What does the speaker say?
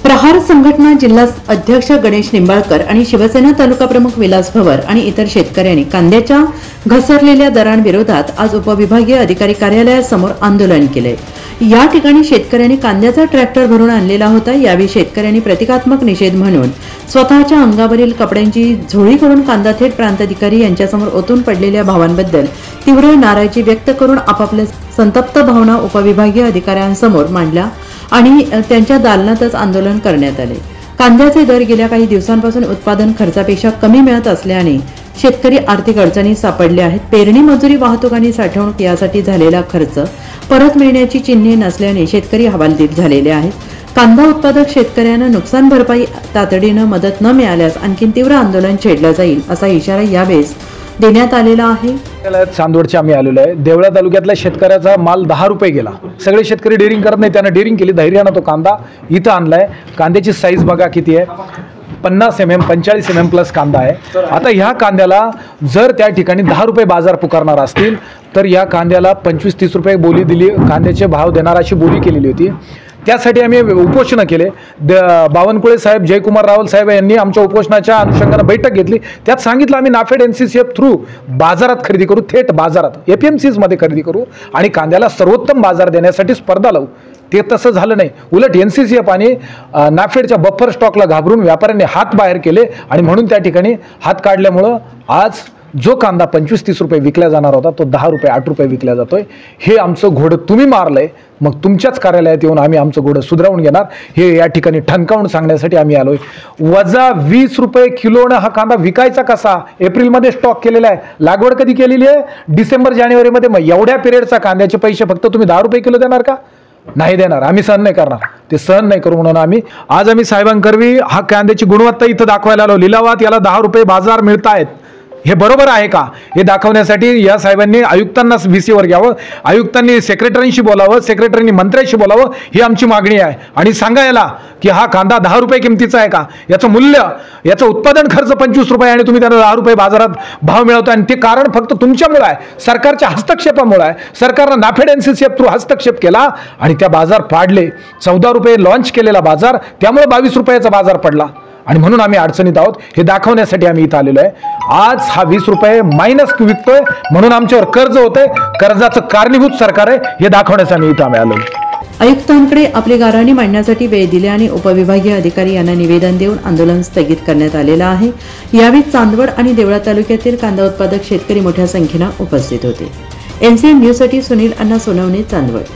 प्रहार संघटना जिल्हा अध्यक्ष गणेश निंबाळकर आणि शिवसेना तालुका प्रमुख विलास भवर आणि इतर शेतकऱ्यांनी कांद्याच्या घसरलेल्या दरांविरोधात आज उपविभागीय अधिकारी कार्यालयासमोर आंदोलन केले। या ठिकाणी शेतकऱ्यांनी कांद्याचा ट्रॅक्टर भरून आणलेला होता। यावेळी शेतकऱ्यांनी प्रतिकात्मक निषेध म्हणून स्वतःच्या अंगावरील कपड्यांची झोळी करून कांदा थेट प्रांताधिकारी यांच्यासमोर ओतून पडलेल्या भावांबद्दल तीव्र नाराजी व्यक्त करून आपापल्या संतप्त भावना उपविभागीय अधिकाऱ्यांसमोर मांडल्या आणि त्यांच्या दालनातच आंदोलन करण्यात आले। कांद्याचे दर गेल्या काही दिवसांपासून उत्पादन खर्चापेक्षा कमी मिळत असल्याने शेतकरी आर्थिक अडचणीत सापडले आहेत। पेरणी मजुरी, वाहतूक आणि साठवणूक यासाठी झालेला खर्च परत मिळण्याची चिन्हे नसल्याने शेतकरी हवालदिल झालेले आहेत। कांदा उत्पादक शेतकऱ्यांना नुकसान भरपाई तातडीने मदत न मिळाल्यास आणखी तीव्र आंदोलन छेडलं जाईल असा इशारा यावेळेस देण्यात आलेला आहे। चांदवडचे आम्ही आलेलो आहे। देवळा तालुक्यातल्या शेतकऱ्याचा माल 10 रुपये गेला। सगळे शेतकरी डेअरिंग करत नाही, त्यानं डेअरिंग केली, धैर्यानं तो कांदा इथं आणलाय। कांद्याची साईज बघा किती आहे, 50 mm 45 mm प्लस कांदा आहे। आता ह्या कांद्याला जर त्या ठिकाणी 10 रुपये बाजार पुकारणार असतील तर या कांद्याला 25-30 रुपये बोली दिली, कांद्याचे भाव देणार अशी बोली केलेली होती। त्यासाठी आम्ही उपोषण केले। बावनकुळे साहेब, जयकुमार रावल साहेब यांनी आमच्या उपोषणाच्या अनुषंगाने बैठक घेतली। त्यात सांगितलं आम्ही नाफेड NCCF थ्रू बाजारात खरेदी करू, थेट बाजारात APMCs मध्ये खरेदी करू आणि कांद्याला सर्वोत्तम बाजार देण्यासाठी स्पर्धा लावू। ते तसं झालं नाही, उलट NCCF आणि नाफेडच्या बफर स्टॉकला घाबरून व्यापाऱ्यांनी हात बाहेर केले आणि म्हणून त्या ठिकाणी हात काढल्यामुळं आज जो कांदा 25-30 रुपये विकला जाणार होता तो 10 रुपये 8 रुपये विकला जातोय। हे आमचं घोडं तुम्ही मारलंय, मग तुमच्याच कार्यालयात येऊन आम्ही आमचं घोडं सुधारवून घेणार हे या ठिकाणी ठणकावून सांगण्यासाठी आम्ही आलोय। वजा 20 रुपये किलोनं हा कांदा विकायचा कसा? एप्रिलमध्ये स्टॉक केलेला आहे, लागवड कधी केलेली आहे? डिसेंबर जानेवारीमध्ये। मग एवढ्या पिरियडचा कांद्याचे पैसे फक्त तुम्ही 10 रुपये किलो देणार का? नाही देणार, आम्ही सहन नाही करणार, ते सहन नाही करू म्हणून आम्ही साहेबांकरवी हा कांद्याची गुणवत्ता इथं दाखवायला आलो। लिलावात याला 10 रुपये बाजार मिळत आहेत, हे बरोबर आहे का हे दाखवण्यासाठी या साहेबांनी आयुक्तांना VCवर घ्यावं, आयुक्तांनी सेक्रेटरींशी बोलावं, सेक्रेटरींनी मंत्र्यांशी बोलावं, ही आमची मागणी आहे। आणि सांगायला की हा कांदा 10 रुपये किमतीचा आहे का? याचं मूल्य, याचं उत्पादन खर्च 25 रुपये आणि तुम्ही त्यांना 10 रुपये बाजारात भाव मिळवता आणि ते कारण फक्त तुमच्यामुळे आहे, सरकारच्या हस्तक्षेपामुळे आहे। सरकारनं नाफेड NCCF थ्रू हस्तक्षेप केला आणि त्या बाजार पाडले। 14 रुपये लॉन्च केलेला बाजार, त्यामुळे 22 रुपयाचा बाजार पडला आणि म्हणून आम्ही अडचणीत आहोत। हे दाखवण्यासाठी आम्ही इथं आलेलो आहे। आज हा 20 रुपये मायनस विकतोय म्हणून आमच्यावर कर्ज होतंय, कर्जाचं कारणीभूत सरकार आहे हे दाखवण्यासाठी आम्ही इथं आलेलो आहे। आयुक्तांकडे आपली गाऱ्हाणी मांडण्यासाठी वेळ दिली आणि उपविभागीय अधिकारी यांना निवेदन देऊन आंदोलन स्थगित करण्यात आलेलं आहे। यावेळी चांदवड आणि देवळा तालुक्यातील कांदा उत्पादक शेतकरी मोठ्या संख्येने उपस्थित होते। NCM न्यूजसाठी सुनील अण्णा सोनवणे, चांदवड।